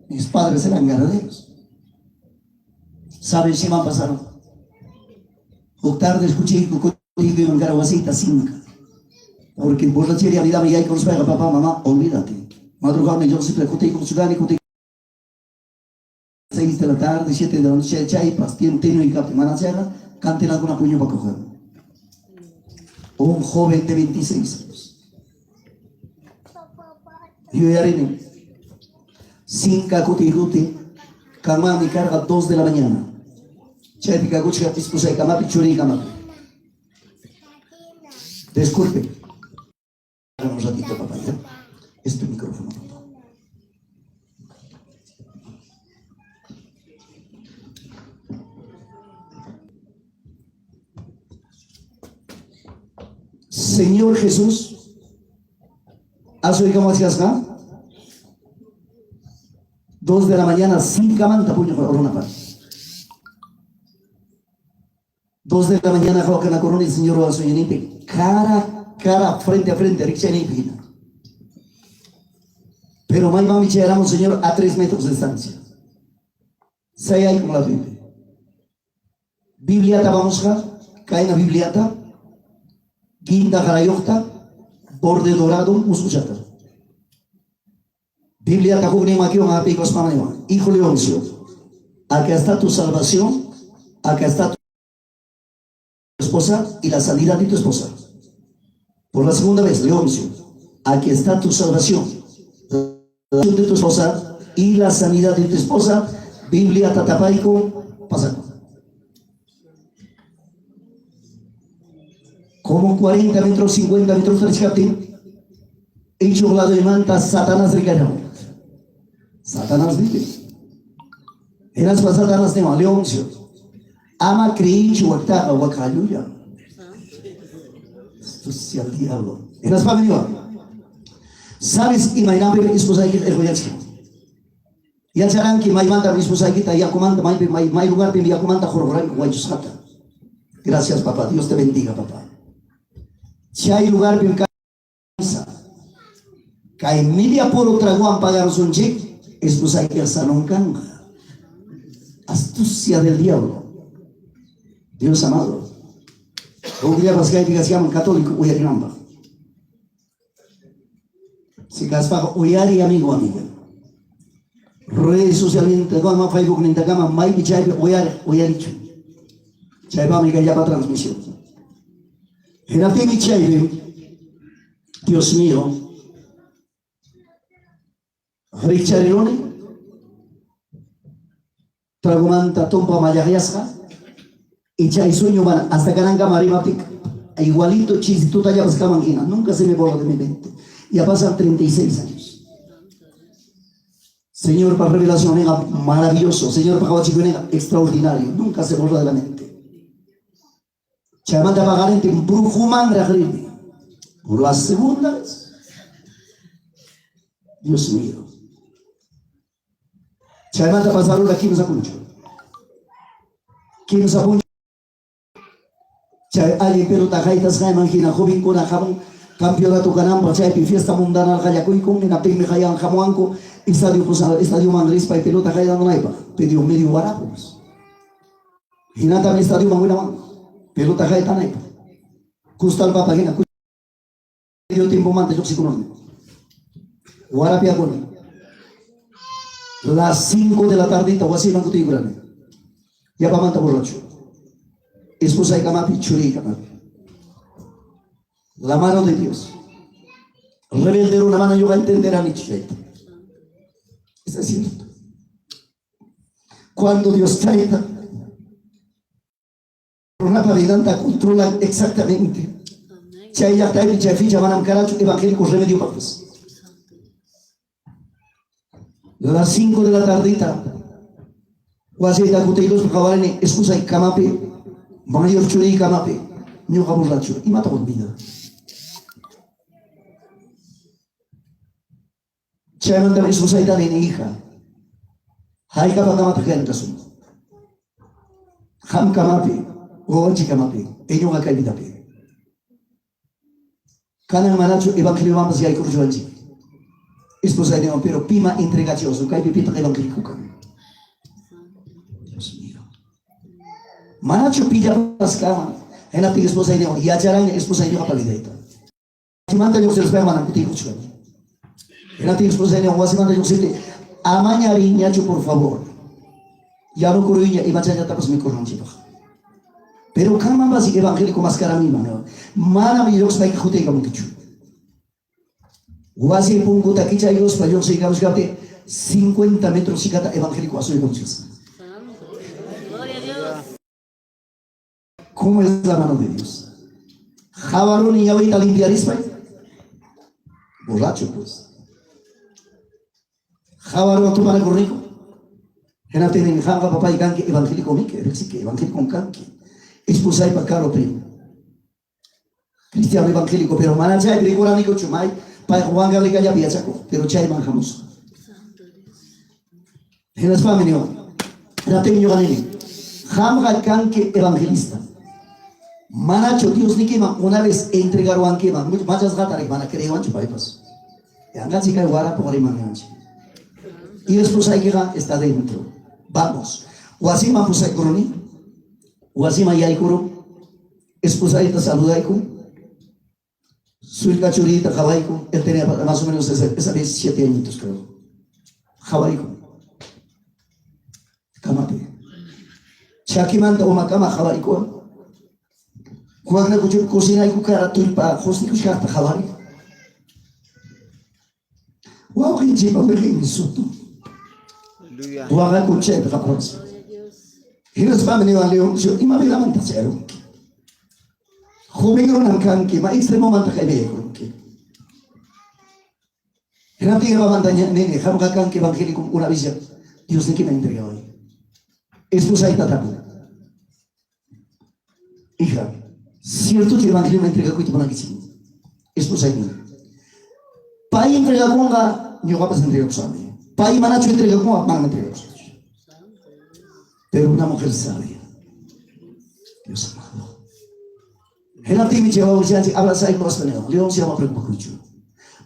Mis padres eran ganaderos. ¿Saben si me pasaron? O tarde escuché que iban a Caraguasita 5. Porque por la cheria vida me con pega papá, mamá, olvídate. Madrugada yo siempre conté con su gani, conté 6 de la tarde, 7 de la noche, chaipas, tiene y capte manachera, canten alguna puño para coger. Un joven de 26 años. Yo ya haré 5 cuti, cama mi carga 2 de la mañana. Chaipica gucha dispusa de cama, pichuri cama. Disculpe. Un ratito, papá, ¿ya? Es tu micrófono, papá. Señor Jesús, ¿has oído cómo hacías acá? 2 de la mañana, sin camanta, puño por una parte. 2 de la mañana, joder, la corona y el señor va a soñar, cara, frente a frente, rixa y pina. Pero mai mami éramos, señor, a 3 metros de distancia. Sei ahí como la Biblia. Bibliata vamos a, cae en la Bibliata, guinda jarayocta, borde dorado, muscuchata. Bibliata jugnema aquí, a picos panema. Hijo Leoncio, acá está tu salvación, acá está tu esposa y la sanidad de tu esposa. Por la segunda vez, Leoncio, aquí está tu salvación, la salvación de tu esposa y la sanidad de tu esposa. Biblia tatapaico, pasa. Como 40 metros, 50 metros, rescate, hecho lado de manta, Satanás regaló. Satanás vive. Eras para Satanás de Leoncio. Ama creí, chuacta, aguacaluya. Si al diablo. Eras para venir. ¿Sabes? Y mañana esposa aquí el royalski. Ya sabrán que mai manda esposa aquí ya comanda mai lugar de ya comanda jororán con guayusata. Gracias papá, Dios te bendiga papá. Si hay lugar de casa, que media por otra guan pagar un cheque, esposa aquí al salón canga. Astucia del diablo. Dios amado. O día vas que se llaman católico, hoy hay namba. Si caspa hoy hay amigo amiga. Redes socialmente, como Facebook, ni te cama, mai bichai, hoy hay dicho. Chai va amiga ya para transmisión. Era ti bichai, Dios mío. Richarone, tragumanta tompa mayayasca. Y ya hay sueño van hasta Cananga Marimatic, igualito chisito tallabas camanguina, nunca se me borra de mi mente. Ya pasan 36 años. Señor, para revelación era maravilloso, Señor, para era extraordinario, nunca se borra de la mente. Chamanda pagarente en Brujuman Ragrili. Por la segunda vez. Dios mío. Chamanda pasaron aquí nos apuncho. ¿Quién nos apuncho? Alguien pero tajaitas hay imagina joven con jamón campeonato ganamos chay fiesta mundana gallacoy con en apime hayan jamonco estadio Mandris para pelota jaidan no naipa pediu medio barapos hinata estadio manguna pelota jaitan naipa kustal papa gina medio tiempo mante yo psiconorme warapia con las 5 de la tardita o así manco tigrane ya pa manta borracho. Esposa y camapi, churi camapi. La mano de Dios. Rebelde una mano yo va a entender a mi chiquita. Es cierto. Cuando Dios trae una paridanta controla exactamente. Chay ya está y chay ficha manam caracho evangélico remedio papás. Las 5 de la tardita. Guasei da cuteiros cabalene esposa y camapi. Mayor churi kamape, nyo kabur lachu, imata kon bina. Chairman dari sociedad ini hija, hai kapa kamape kaya kasum. Ham kamape, oji kamape, enyo ngakai bidape. Kanang manachu evangelio mamas yai kurjuanji. esposa de León, pero pima entregachoso, que hay pipita evangélico. Dios mío. Manacho pilla pascama, en la esposa de León, y acharan esposa de León para vida. Si manda yo se les vea manan contigo, chulo. En la esposa de León, o así manda yo se amañariña, por favor. Ya no corriña y machaya tapas mi corranchito. Pero kama basi evangélico mascara mi mano. Mana mi Dios baik khute kamu kichu. Wasi pungu takicha Dios pa yo se digamos que 50 metros y cada evangélico asoy con Dios. Gloria a Dios. ¿Cómo es la mano de Dios? Jabarón y ahorita limpiar Ismael. Borracho pues. Jabarón tu mano rico. En tienen janga papá y canque evangélico mi que evangélico con canque. Expulsai para caro primo. Cristiano evangélico, pero manachai brigoranico chumai, para Juan Galica ya viachaco, pero chay manjamos. En las familias, la tengo ganini. Jamga canque evangelista. Manacho Dios ni quema, una vez entregaron a quema, muchas gatas van a creer en chupaipas. Y anga chica guara por imaginarse. Y después hay que está dentro. Vamos. O así me puse a coroni. O así me yaikuro. Esposa esta saludaiku. Su cachurita jabaiku. Él tenía más o menos esa vez 7 añitos, creo. Jabaiku. Kamate. Chakimanta o macama jabaiku. Cuando yo cocina y cucara tulpa, hosni kushkarta jabaiku. Wow, que chipa me rinne suto. Tuaga kuche de capaz. Y los familia van león, yo y me la manta cero. Joven no canque, ma extremo manta que ve con que. Era tierra mandaña nene, jamga canque evangélico una visión. Dios de que me entrega hoy. Esposa y tatapu. Hija, cierto que el evangelio me entrega cuito para que sí. Esposa y niña. Pai entrega conga, yo va a pasar entrega con mí. Pai manacho entrega conga, man entrega con. Pero una mujer sabia. Dios amado. En la timi lleva un chance, abraza y nos tenemos. León se llama preocupa mucho.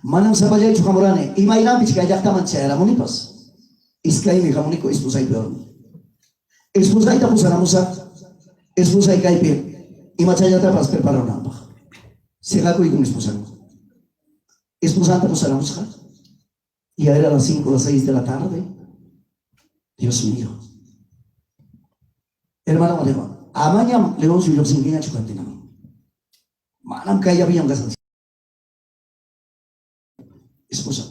Manam sabaya y chukamorane. Y maila bichka ya está manchera monipas. Iskai mi jamonico esposa y peor. Esposa y tapusana musa. Esposa y caipe. Y machaya tapas prepara una paja. Se gaco y con esposa. Esposa tapusana musa. Y ya era las 5 o las 6 de la tarde. Dios mío. Hermano León, amañam León suyo sin que haya chucantina. Manam kaya biyang gasal. Esposa.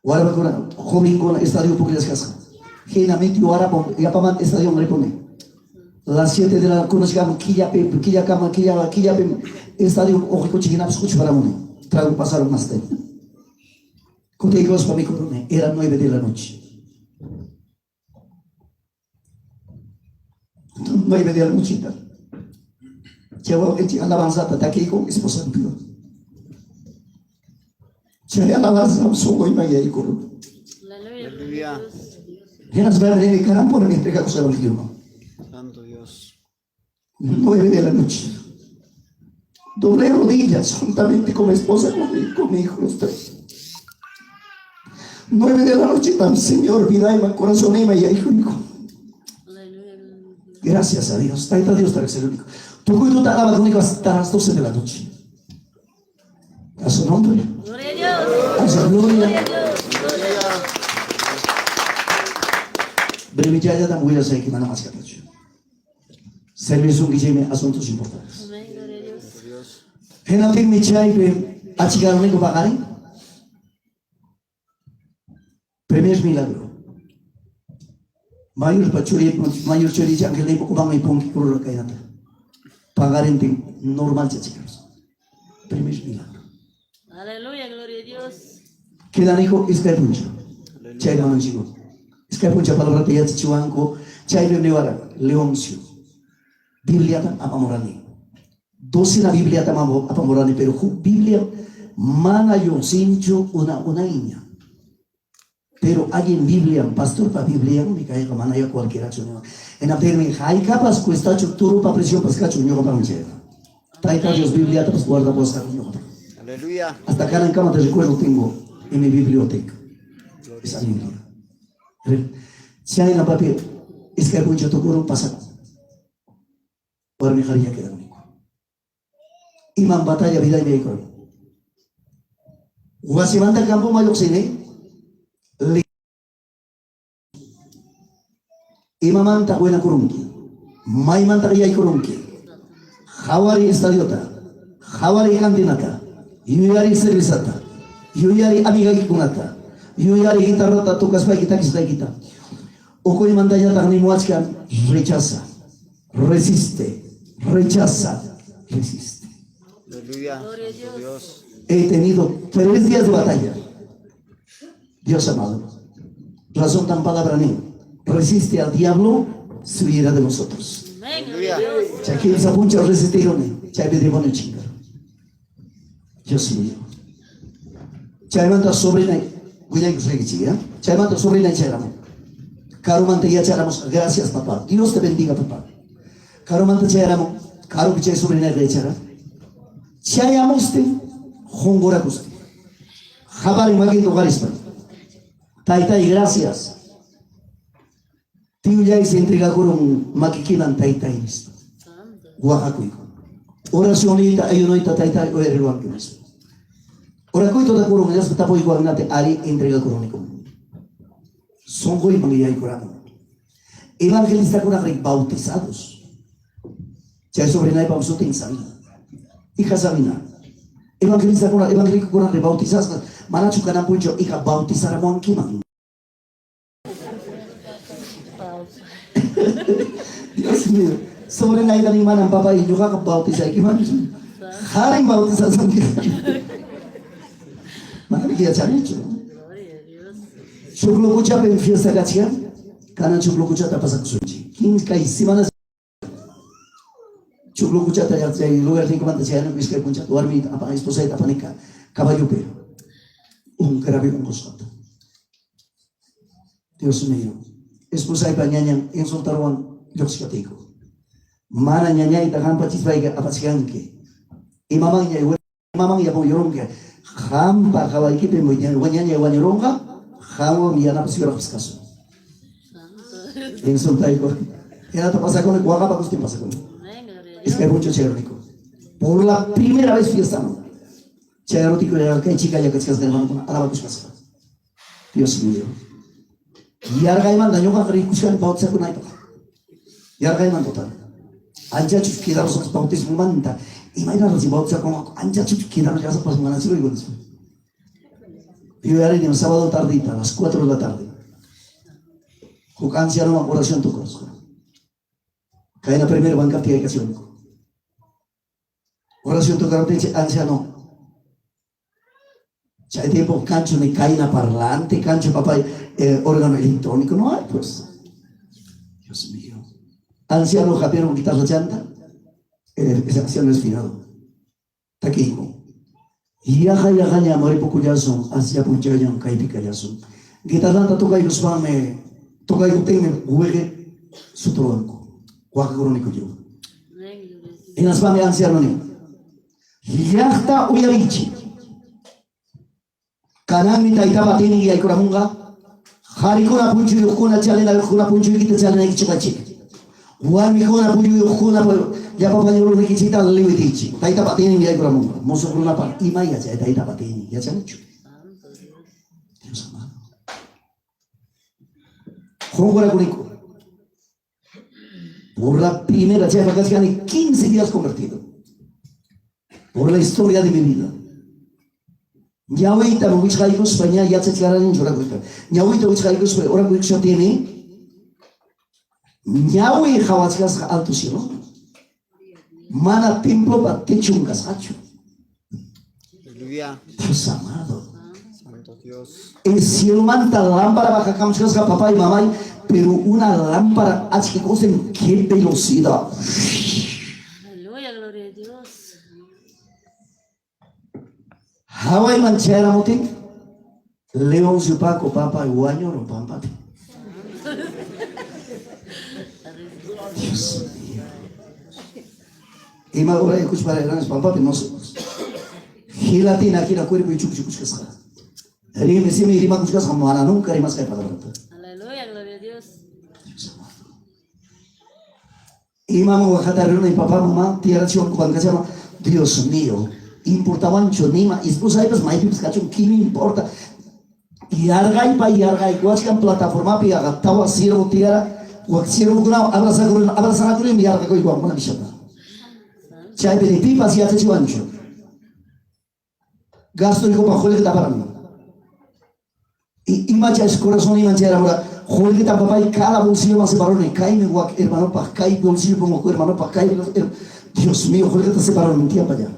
Wala ba ko na joven ko na estadio Pugilas Casa. Generalmente wala po ya paman estadio repone. Las 7 de la noche kami killa estadio o ko chigina escucho para mone. Trago pasaron más tiempo. Contigo para mi corone era 9 de la noche. 9 de la noche. Llevo alabanza de aquí con esposa. Saya alabanza soy Maya y coro. Aleluya. Ya las veré de carampo en entrega cosa del Dios. Santo Dios. 9 de la noche. Doblé rodillas juntamente con mi esposa con mi hijo los 3. 9 de la noche tan Señor, vida y mi corazón y mi hijo. Gracias a Dios. Taita Dios para ser el único. Tu cuido te alaba conmigo hasta las 12 de la noche. A su nombre. Gloria a Dios. A su gloria. Gloria a Dios. Brevillaya da muy a ser que mana más que apacho. Servicio un guilleme asuntos importantes. Amén. Gloria a Dios. Genatin mi chay a chicar único pagari. Primer milagro. Mayor chori yang kelai pokok bang ipong kikuro kaya nata. Pagarin ting normal chicos. Primer milagro. Aleluya. Gloria a Dios. Queda hijo iskay puncha. Chay naman chico. Iskay puncha palabra tiya chichuanko. Chay nevara leoncio. Biblia tan apamorani. 12 na Biblia tan apamorani pero Biblia mana yo sincho una niña. Pero hay en Biblia, pastor para Biblia, me cae como manaya cualquiera chuño. En la termi, hay capas cuesta chuturo para presión para chuño para mujer. Trae Dios Biblia, te guarda por estar chuño. Aleluya. Hasta acá en cama te recuerdo tengo en mi biblioteca. Esa Biblia. Si hay una papel, es que hay mucho tocoro pasado. Para mi haría queda único. Imam batalla vida y médico. Wasimanda campo mayok sini. Imamanta buena kurungi. Maimanta kaya kurungi. Hawari estadiota. Hawari kantinata. Yuyari servisata. Yuyari amiga kikunata. Yuyari guitarrota tukas pa kita kisda kita. Oko imanta ya tak ni muachkan rechaza. Resiste. Rechaza. Resiste. Aleluya. Santo Dios. He tenido 3 días de batalla. Dios amado. Razón tan palabra ni. Resiste al diablo, se huirá de nosotros. Amén. Gloria a Dios. Chakil sapuncha resistirone. Chay pedrimone chingar. Dios mío. Chay manta sobrina. Cuidado que se ¿eh? Chay manta sobrina y chayramo. Caro manta ya chayramos. Gracias papá. Dios te bendiga papá. Caro manta chayramo. Caro que chay sobrina y chayra. Chayamoste. Hongora kuste. Jabari magin lugarispa. Taitai, gracias. Tío ya se entrega con un maquiquinan taitai. Oaxaca. Oracionita, ayunoita taitai, o el luanquinas. Oracoito da curun, ya se tapo igual nate, ali entrega crónico. Son hoy manguilla y corano. Evangelista con agri bautizados. Ya sobre nai pausote en Sabina. Hija Sabina. Evangelista con agri bautizados. Manachu canampucho, hija bautizar a Monquiman. Dios mío, sobre la ida ni manan papá y yo hago bautizar que man, jaren bautizar sangre. Mana que ya hecho. Gloria a Dios. Chuklo kucha pen fiesta gachia, kana chuklo kucha ta pasak suci. King kai simana chuklo kucha ta ya lugar de comanda ya no es que kucha dormir apa esposa eta panica caballo pe. Un grave un costado. Dios mío. Esposa eta nyanyan en soltaruan Yoxcatico. Mana nyanya ita kan pacis baik apa siangke. Imamangnya ya mau yorongke. Hampa kawai kipe mo nyanya wanyoronga. Hawo ya na pasira kaso. En soltaico. Era to pasa con guaga pa gusti pasa con. Amén. Gloria a Es Dios. que hay mucho cherrico. Por la primera vez fiesta no. Cherrotico era que chica ya que se hace hermano con alaba kuskas. Dios mío. Yarga iman daño ka rikuskan bautza con aipa. Yarga iman total. Anja chus quedaron los bautismos manta. Imagina si bautza con anja chus quedaron ya pas manasiro y con eso. Yo ya era un sábado tardita, a las 4 de la tarde. Jucancia no oración tu corazón. Cae la primera banca de ocasión. Oración tu corazón anciano. C'è tiempo cancho ni caina parlante, cancho papá órgano electrónico, no hay pues. Dios mío. Anciano Javier con guitarra chanta, ese anciano es finado. Taquimo. Yaja ya mori poco ya son, hacia puncha ya un caipica ya son. Guitarra toca y los vame, toca y tenme juegue su tronco. Cuaca crónico yo. Amén. Gloria a Dios. En las vame anciano ni. Yachta uyavichi. Kanami taita batini ya ikuramunga. Harikuna punchu yukuna chalena yukuna punchu yukita chalena ikichukachi. Wami kuna punchu yukuna ya papa nyuru nikicita liwitichi. Taita batini ya ikuramunga. Moso kuna pa ima ya chay taita batini ya chanichu. Santo Dios. Dios amado. Jongora kuniko. Por la primera chay vacaciones 15 días convertido. Por la historia de mi vida. Nyawita mengwis kaikus banyak ya sekarang ini orang kita. Nyawita mengwis kaikus orang kita ini. Nyawi khawatir altu siro. Mana templo batte chungas hachu. Aleluya. Dios amado. Santo Dios. El cielo manta lámpara baja camsas a papá y mamá, pero una lámpara hace que en qué velocidad. Aleluya. Gloria a Dios. Hawaii manchera moting. León Zupaco papa y guaño no pampa. Dios mío. Y más ahora escucho para grandes pampa, pero no sé. Gilatina aquí la cuerpo y chucu chucu casca. Ri misi mi rima kuchkas kamana nunca rimas kay palabra. Aleluya, gloria a Dios. Imam wakata reunión y papá mamá tierra chion kuban kasama Dios mío importaban chonima esposa ay pues mai pipis kachon kini importa yargai kuaskan plataforma pi agatawa sirvo tierra sirvo guna abraza kurim yargai ko igual mana bishata chay pedi pipas ya te chiwancho gasto ni ko pa khole kita param y macha es corazón y manchera ahora joder que tampoco hay cada bolsillo más separado ni cae mi guac hermano pa cae bolsillo como hermano pa cae Dios mío joder que te separado mi tía para allá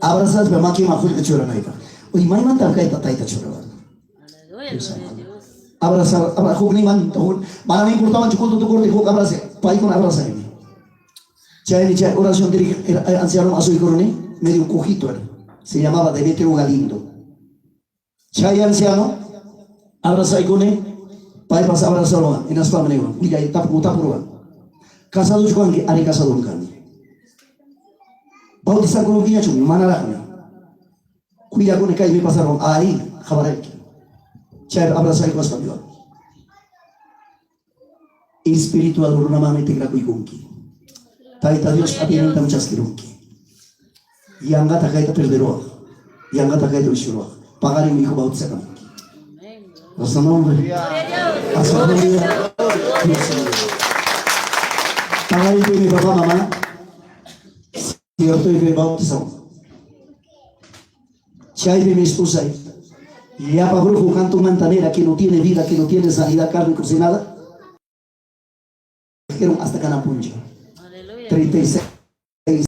abrazas me maqui más joder que chora naita oye mai manta cae ta taita chora Aleluya, gloria a Dios. abrazar joder ni man mana me importaba chucuto tu corte joder abrace pai con abraza ni chay oración dirige anciano a su hijo medio cojito era se llamaba Demetrio Galindo chay anciano abraza con él pai pas abraza lo en as family one ni kay tap purwa casado con que ari casado kan bautista con niña chu manara cuida con kay me pasaron ahí khabar chay abraza con as family espiritual una mano te gra kuikunki taita Dios atienen tam chaskirunki yanga takay ta perdero yanga takay ta ushuro pagari mi ko bautista kan a su nombre. A su nombre. Pagari ko mi papá mamá. Cierto y bautizado. Chay de mi esposa. Y ya para grupo canto mantanera que no tiene vida, que no tiene sanidad, carne cocinada. Dijeron hasta Canapuncha. 36.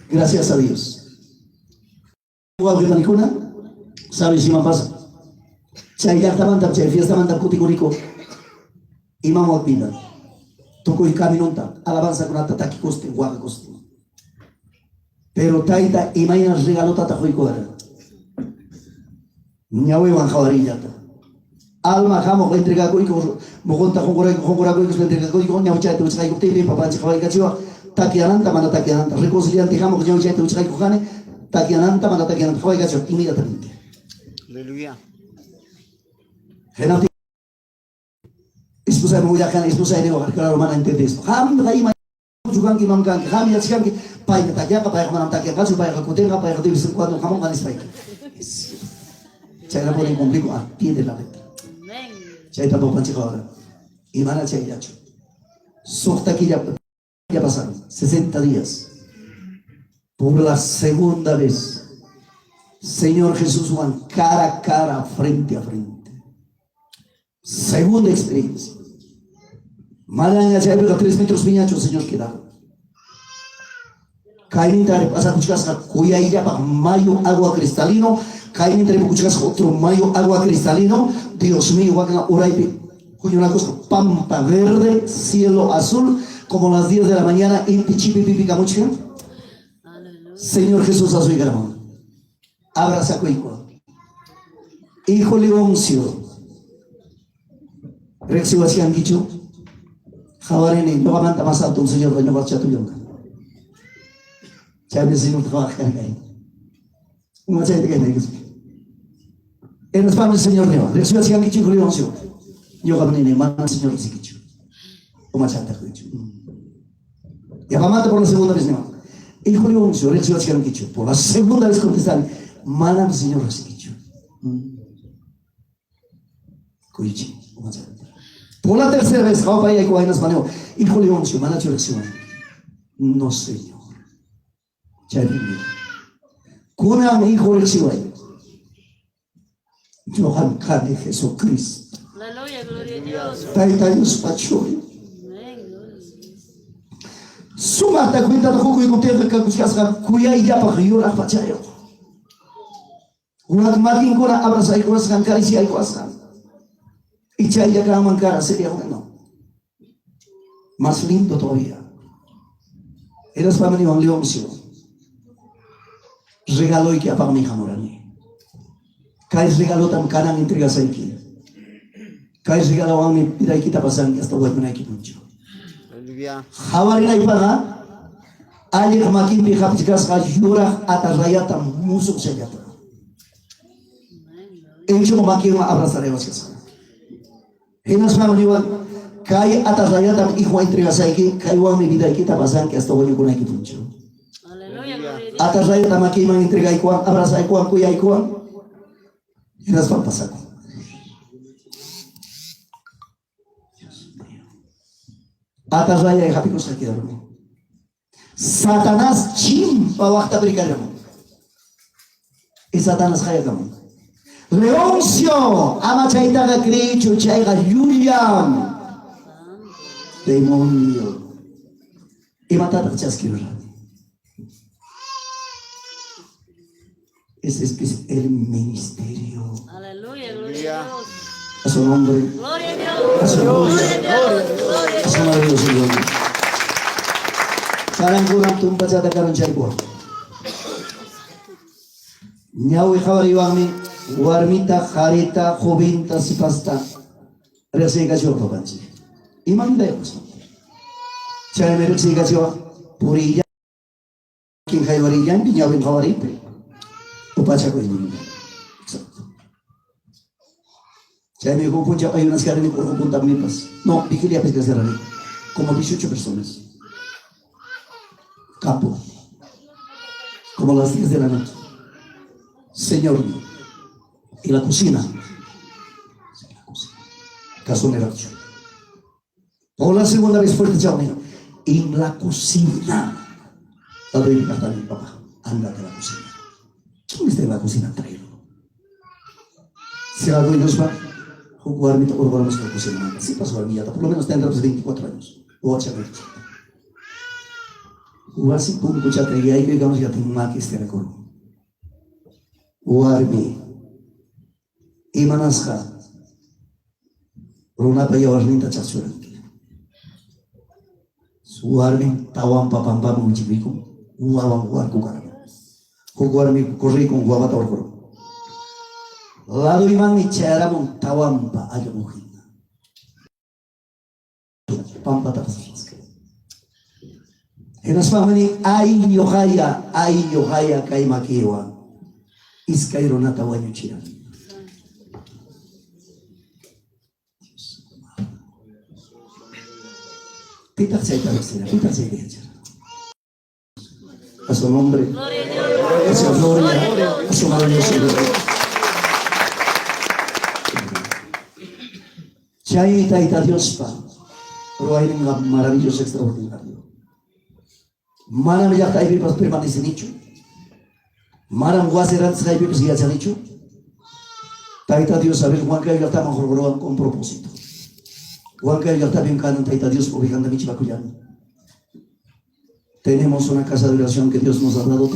Gracias a Dios. ¿Cuál es la nicuna? ¿Sabes si me pasa? Chay ya estaban tan chay, fiesta manda cuticurico. Y mamá olvida. Tocó el camino, alabanza con ata taki coste, guaga coste. Pero taita, imagina regalo tata joicoara. Ñawe van javarillata. Alma jamo entrega curico, mogonta jongora curico, entrega curico, ñawe chay te uchai cupte, papá chay cachiwa, taki ananta, manda taki ananta. Reconciliante jamo, ñawe chay te uchai cujane, taki ananta, manda taki ananta. Jawai cachiwa, inmediatamente. Aleluya. Renati esposa me kan esposa ini wakar kalau mana ente des ham kai mai juga ki mam kan ham ya siam ki pai ka takya ka pai ka manam takya ka supaya ka kuten ka pai ka tibis kuat kamu kan ispai cara boleh complico a pie de la letra Amén. chay tampoco panchi ahora y mana chay ya chu sokta ki ya pasaron 60 días por la segunda vez Señor Jesús Juan, cara a cara, frente a frente. Segunda experiencia. Malaña ya había 3 metros piñachos, Señor, quedaron. Caen entre pasar cuchas cuya ella para mayo agua cristalino. Caen entre cuchas otro mayo agua cristalino. Dios mío, guacana uraipi. Cuyo una cosa, pampa verde, cielo azul, como las 10 de la mañana, inti chipi pipi camucha. Señor Jesús a su gramo. Abraza cuico. Hijo Leoncio. Rexio hacían dicho. Javarene, no va a mantar más alto un señor que no va a echar tu yonga. Ya ves si no te va a dejar ahí. Una chaita que hay que decir. En España el señor Leo. Rexio hacían dicho hijo Leoncio. Yo cabrón, manda el señor Resiquicho. Una chaita que dicho. Y a mata por la segunda vez, no. Hijo Leoncio, Rexio hacían dicho. Por la segunda vez contestan. Mana el Señor Resiquicho. Cuichi. Por la tercera vez, ¿cómo para allá que vayas maneo? Hijo Leoncio, mana chorexio. No, Señor. Ya viví. Kuna mi hijo Leoncio. Johan Kane Jesucristo. Aleluya, gloria a Dios. Taita Dios pachoy. Amén, gloria a Dios. Suma ta cuenta de jugo y no te deja que cuya y ya para que yo la pachayo. Una makin ko na abraza ay kuaskan karisi ay kuaskan. Ichay ya ka cara sería bueno. Más lindo todavía. Eras para mí un leoncio. Regalo y que apaga mi jamorani. Kais regalo tam kanan entregas aquí. Kais regalo a mi pida y kita pasan hasta buat menaiki puncho. Aleluya. Hawarin ay para. Ali makin pi kapsikas ka yura atas rayata musuk sejata. hecho como aquí abrazaremos eso. En las familias, kay atas raya tam hijo entrega saiki, kay mi vida aquí ta pasan que hasta hoy con aquí puncho. Aleluya, gloria a Dios. Atas raya tam aquí man entrega ikuan, abraza ikuan, kuya ikuan. En las pasan. Atas raya y happy cosa que Satanás chimpa wakta berikaremo. Y Satanás kaya kamu. Leoncio, ama chaita ka kricho, chaita Julian. Demonio. Y matata chaskirra. Ese es el ministerio. Aleluya, gloria a Dios. A su nombre. Gloria a Dios. A su nombre. Gloria a Dios. Gloria a A su maravilloso nombre. Sekarang kurang tumpa jata karon cai buah. Nyawi khawari wami warmita kharita khobinta sipasta resega jopa banji. Iman Deus. Cai mere sega jopa puri king khawari yang nyawi khawari pe. Upaca ko ini. Cai me ko punja ayunas karani ko punta mipas. No, dikili apa sekarang. Como 18 personas. Campo, como las 10 de la noche. Señor, y la cocina, casonera. Por la segunda vez fuerte, chao, en la cocina. La doy a mi papá, anda de la cocina. ¿Quién está en la cocina? Tráelo. Se la doy, nos va. Jugar mi toque por nuestra cocina. Así pasó a mi por lo menos tendrá 24 años. O 8 años. Uasi pun kucata yai ke gamos ya tumma ke stera ko warmi imanasha runa pa yawarninta chasura suarmi tawam papamba mujibiku uawang warku karam ko warmi korri ko guava tor ko lado iman mi chera mon tawam pa ayo muhinna pampa tas en las familias ay yohaya kay makiwa iskairo nata wanyo chia. Pita se ta pita se deja. A su nombre. Gloria a Dios. A su gloria. A su maravilloso nombre. Chay taita Dios pa. Roaring maravilloso extraordinario. Maram ya kay bipas permanece nicho. Maram guaserat kay bipas ya nicho. Taita Dios saber Juan kay gata mejor con propósito. Juan kay gata bien canon taita Dios ubicando mi chivacuyan. Tenemos una casa de oración que Dios nos ha dado.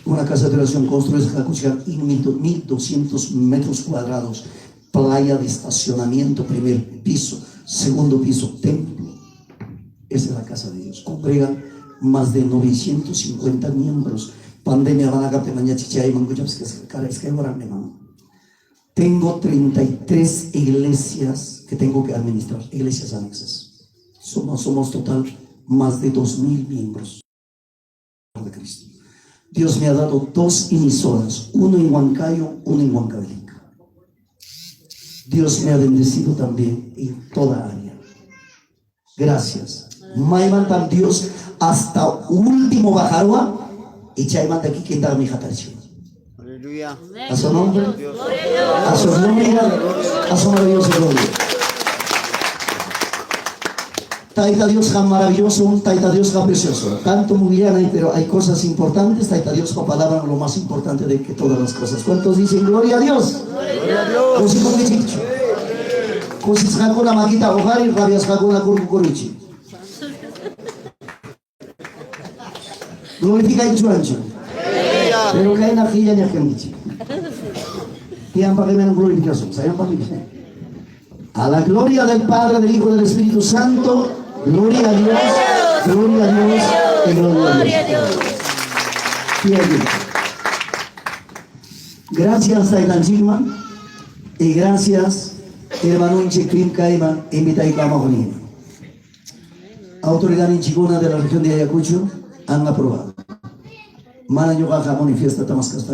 Una casa de oración construida en 1200 metros cuadrados. Playa de estacionamiento, primer piso, segundo piso, templo. Esa es la casa de Dios. Congregan más de 950 miembros. Pandemia van a captar mañana chichai manguchas que cara es que oran mano. Tengo 33 iglesias que tengo que administrar, iglesias anexas. Somos total más de 2000 miembros de Cristo. Dios me ha dado 2 emisoras, uno en Huancayo, uno en Huancavelica. Dios me ha bendecido también en toda área. Gracias. Maiman Dios hasta último bajarua y chaiman de aquí quien da mi jatación. Aleluya. A su nombre, Gloria a a su nombre, a su maravilloso nombre. Taita Dios tan maravilloso, Taita Dios tan precioso. Tanto muy bien, pero hay cosas importantes. Taita Dios con palabra lo más importante de que todas las cosas. ¿Cuántos dicen gloria a Dios? Gloria a Dios. Cosi con dicho. Cosi con la maquita hogar y rabias con la curcurichi. Glorifica en su ancho. Pero que hay una filla ni a gente. Tienen para que me glorificación. ¿Saben para qué? A la gloria del Padre, del Hijo y del Espíritu Santo. Gloria a Dios. Gloria a Dios. Y gloria a Dios. Gracias a Ilan y gracias hermano Inchekrim Kaiman invita a Ikamajonina. Autoridad en Chigona de la región de Ayacucho han aprobado. Mana yoga manifiesta Tamascas.